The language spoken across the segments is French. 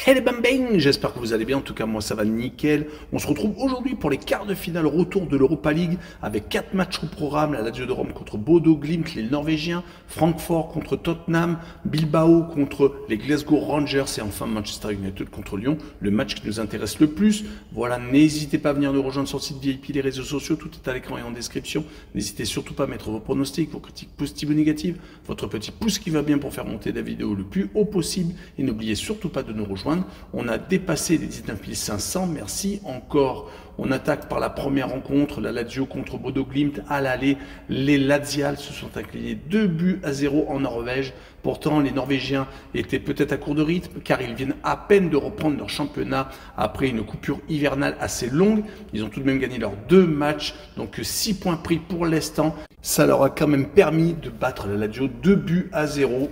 Hey bam bang, j'espère que vous allez bien, en tout cas moi ça va nickel. On se retrouve aujourd'hui pour les quarts de finale retour de l'Europa League avec 4 matchs au programme, la Lazio de Rome contre Bodo Glimt, les Norvégiens, Francfort contre Tottenham, Bilbao contre les Glasgow Rangers et enfin Manchester United contre Lyon, le match qui nous intéresse le plus. Voilà, n'hésitez pas à venir nous rejoindre sur le site VIP, les réseaux sociaux, tout est à l'écran et en description. N'hésitez surtout pas à mettre vos pronostics, vos critiques positives ou négatives, votre petit pouce qui va bien pour faire monter la vidéo le plus haut possible et n'oubliez surtout pas de nous rejoindre. On a dépassé les 19 500, merci encore. On attaque par la première rencontre, la Lazio contre Bodo Glimt à l'aller. Les Laziales se sont inclinés 2-0 en Norvège. Pourtant, les Norvégiens étaient peut-être à court de rythme car ils viennent à peine de reprendre leur championnat après une coupure hivernale assez longue. Ils ont tout de même gagné leurs 2 matchs, donc 6 points pris pour l'instant. Ça leur a quand même permis de battre la Lazio 2-0.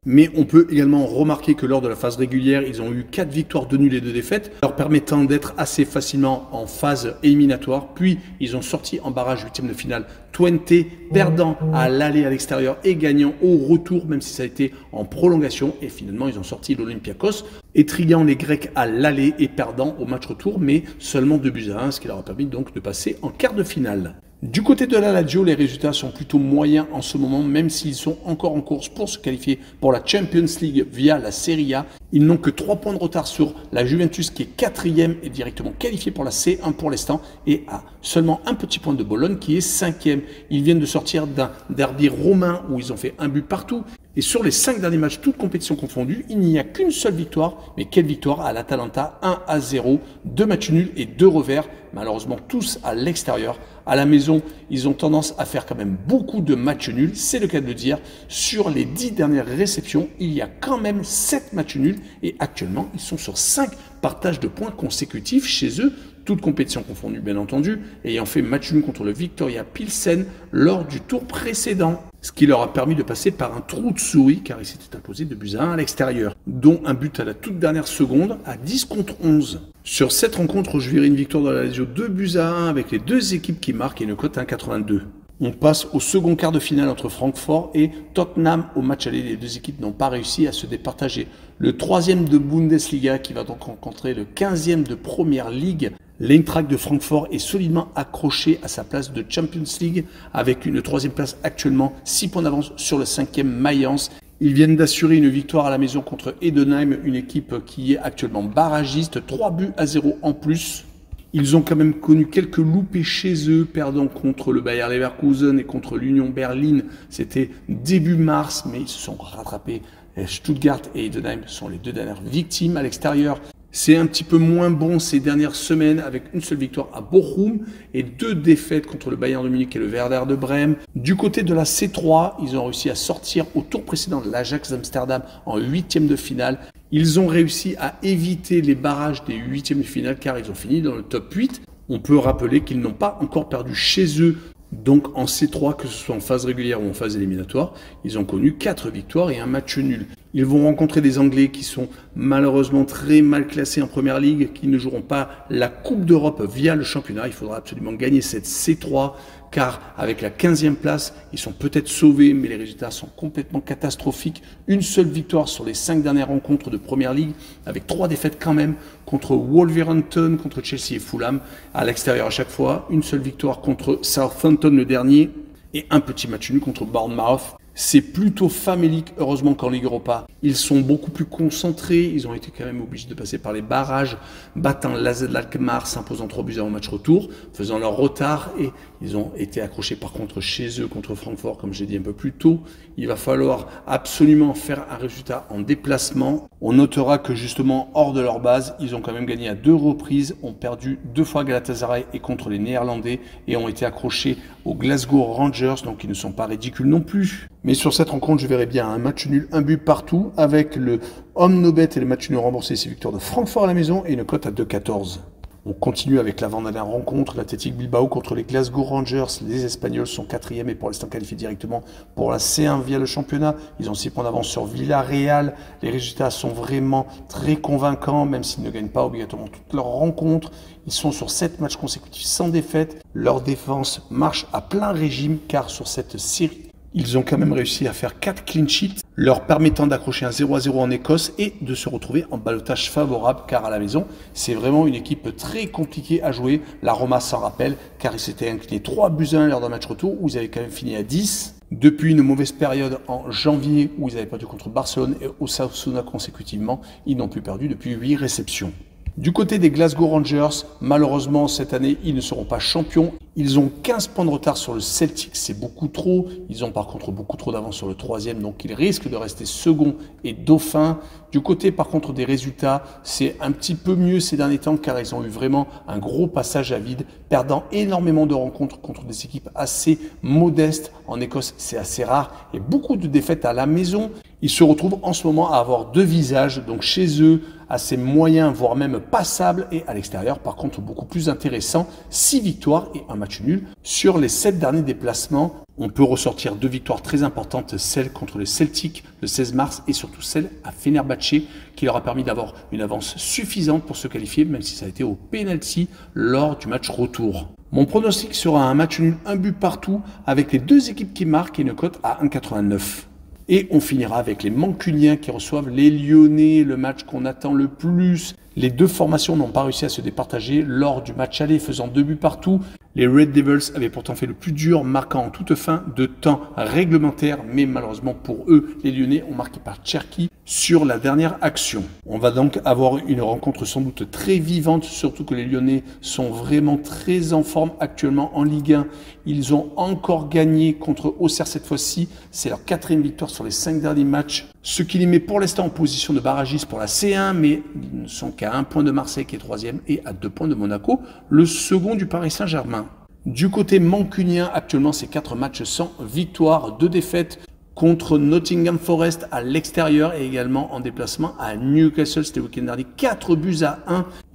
Mais on peut également remarquer que lors de la phase régulière, ils ont eu 4 victoires, 2 nuls et 2 défaites, leur permettant d'être assez facilement en phase éliminatoire. Puis, ils ont sorti en barrage 8e de finale Twente, perdant à l'aller à l'extérieur et gagnant au retour, même si ça a été en prolongation. Et finalement, ils ont sorti l'Olympiakos, étrillant les Grecs à l'aller et perdant au match retour, mais seulement 2-1, ce qui leur a permis donc de passer en quart de finale. Du côté de la Lazio, les résultats sont plutôt moyens en ce moment, même s'ils sont encore en course pour se qualifier pour la Champions League via la Serie A. Ils n'ont que 3 points de retard sur la Juventus qui est 4e et directement qualifiée pour la C1 pour l'instant et a seulement un petit point de Bologne qui est 5e. Ils viennent de sortir d'un derby romain où ils ont fait un but partout. Et sur les 5 derniers matchs, toutes compétitions confondues, il n'y a qu'une seule victoire. Mais quelle victoire à l'Atalanta, 1-0, 2 matchs nuls et 2 revers. Malheureusement, tous à l'extérieur. À la maison, ils ont tendance à faire quand même beaucoup de matchs nuls. C'est le cas de le dire. Sur les 10 dernières réceptions, il y a quand même 7 matchs nuls. Et actuellement, ils sont sur 5 partages de points consécutifs chez eux. Toutes compétitions confondues, bien entendu, ayant fait match nul contre le Victoria Pilsen lors du tour précédent. Ce qui leur a permis de passer par un trou de souris, car ils s'étaient imposés 2-1 à l'extérieur, dont un but à la toute dernière seconde à 10-11. Sur cette rencontre, je verrai une victoire dans la Lazio 2-1 avec les 2 équipes qui marquent et une cote 1,82. On passe au second quart de finale entre Francfort et Tottenham. Au match aller, les 2 équipes n'ont pas réussi à se départager. Le 3e de Bundesliga qui va donc rencontrer le 15e de Première Ligue. L'Eintracht de Francfort est solidement accroché à sa place de Champions League avec une 3e place actuellement, 6 points d'avance sur le 5e Mayence. Ils viennent d'assurer une victoire à la maison contre Heidenheim, une équipe qui est actuellement barragiste, 3-0 en plus. Ils ont quand même connu quelques loupés chez eux, perdant contre le Bayer Leverkusen et contre l'Union Berlin. C'était début mars, mais ils se sont rattrapés. Stuttgart et Heidenheim sont les 2 dernières victimes à l'extérieur. C'est un petit peu moins bon ces dernières semaines avec une seule victoire à Bochum et 2 défaites contre le Bayern de Munich et le Werder de Brême. Du côté de la C3, ils ont réussi à sortir au tour précédent de l'Ajax d'Amsterdam en 8e de finale. Ils ont réussi à éviter les barrages des 8e de finale car ils ont fini dans le top 8. On peut rappeler qu'ils n'ont pas encore perdu chez eux. Donc en C3, que ce soit en phase régulière ou en phase éliminatoire, ils ont connu 4 victoires et un match nul. Ils vont rencontrer des Anglais qui sont malheureusement très mal classés en Première Ligue, qui ne joueront pas la Coupe d'Europe via le championnat. Il faudra absolument gagner cette C3, car avec la 15e place, ils sont peut-être sauvés, mais les résultats sont complètement catastrophiques. Une seule victoire sur les 5 dernières rencontres de Première Ligue, avec 3 défaites quand même, contre Wolverhampton, contre Chelsea et Fulham, à l'extérieur à chaque fois. Une seule victoire contre Southampton le dernier, et un petit match nul contre Bournemouth. C'est plutôt famélique, heureusement qu'en Ligue Europa, ils sont beaucoup plus concentrés. Ils ont été quand même obligés de passer par les barrages, battant l'AZ Alkmaar, s'imposant 3-1 au match retour, faisant leur retard. Et ils ont été accrochés par contre chez eux contre Francfort, comme j'ai dit un peu plus tôt. Il va falloir absolument faire un résultat en déplacement. On notera que justement, hors de leur base, ils ont quand même gagné à 2 reprises, ont perdu 2 fois Galatasaray et contre les Néerlandais et ont été accrochés aux Glasgow Rangers, donc ils ne sont pas ridicules non plus. Mais sur cette rencontre, je verrai bien un match nul, un but partout, avec le homme no bet et le match nul remboursé, c'est victoire de Francfort à la maison et une cote à 2,14. On continue avec l'avant-dernière rencontre, l'Athletic Bilbao contre les Glasgow Rangers. Les Espagnols sont 4e et pour l'instant qualifiés directement pour la C1 via le championnat. Ils ont 6 points d'avance sur Villarreal. Les résultats sont vraiment très convaincants, même s'ils ne gagnent pas obligatoirement toutes leurs rencontres. Ils sont sur 7 matchs consécutifs sans défaite. Leur défense marche à plein régime car sur cette série, ils ont quand même réussi à faire 4 clean sheets leur permettant d'accrocher un 0-0 en Écosse et de se retrouver en ballottage favorable, car à la maison, c'est vraiment une équipe très compliquée à jouer. La Roma s'en rappelle, car ils s'étaient inclinés 3-1 lors d'un match retour où ils avaient quand même fini à 10. Depuis une mauvaise période en janvier où ils avaient perdu contre Barcelone et Osasuna consécutivement, ils n'ont plus perdu depuis 8 réceptions. Du côté des Glasgow Rangers, malheureusement cette année, ils ne seront pas champions. Ils ont 15 points de retard sur le Celtic, c'est beaucoup trop. Ils ont par contre beaucoup trop d'avance sur le 3e, donc ils risquent de rester second et dauphin. Du côté par contre des résultats, c'est un petit peu mieux ces derniers temps car ils ont eu vraiment un gros passage à vide, perdant énormément de rencontres contre des équipes assez modestes. En Écosse, c'est assez rare et beaucoup de défaites à la maison. Ils se retrouvent en ce moment à avoir 2 visages, donc chez eux, assez moyens, voire même passables, et à l'extérieur, par contre, beaucoup plus intéressant. 6 victoires et un match nul. Sur les 7 derniers déplacements, on peut ressortir 2 victoires très importantes, celle contre le Celtic le 16 mars et surtout celle à Fenerbahçe, qui leur a permis d'avoir une avance suffisante pour se qualifier, même si ça a été au penalty lors du match retour. Mon pronostic sera un match nul, un but partout, avec les 2 équipes qui marquent et une cote à 1,89. Et on finira avec les Mancuniens qui reçoivent les Lyonnais, le match qu'on attend le plus. Les 2 formations n'ont pas réussi à se départager lors du match aller, faisant 2 buts partout. Les Red Devils avaient pourtant fait le plus dur, marquant en toute fin de temps réglementaire, mais malheureusement pour eux, les Lyonnais ont marqué par Cherki sur la dernière action. On va donc avoir une rencontre sans doute très vivante, surtout que les Lyonnais sont vraiment très en forme actuellement en Ligue 1. Ils ont encore gagné contre Auxerre cette fois-ci, c'est leur 4e victoire sur les 5 derniers matchs, ce qui les met pour l'instant en position de barragiste pour la C1, mais ils ne sont qu'à 1 point de Marseille qui est 3e et à 2 points de Monaco, le second du Paris Saint-Germain. Du côté mancunien, actuellement, c'est 4 matchs sans victoire, 2 défaites contre Nottingham Forest à l'extérieur et également en déplacement à Newcastle. C'était le week-end dernier, 4-1.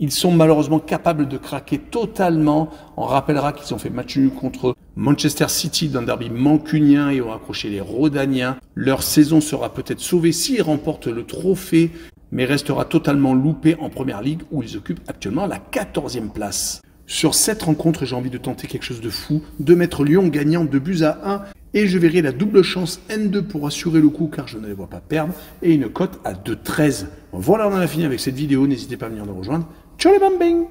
Ils sont malheureusement capables de craquer totalement. On rappellera qu'ils ont fait match nul contre Manchester City dans le derby mancunien et ont accroché les Rhodaniens. Leur saison sera peut-être sauvée s'ils remportent le trophée, mais restera totalement loupée en première ligue où ils occupent actuellement la 14e place. Sur cette rencontre, j'ai envie de tenter quelque chose de fou, de mettre Lyon gagnant 2-1 et je verrai la double chance N2 pour assurer le coup car je ne les vois pas perdre et une cote à 2,13. Voilà, on en a fini avec cette vidéo, n'hésitez pas à venir nous rejoindre. Ciao les bambins!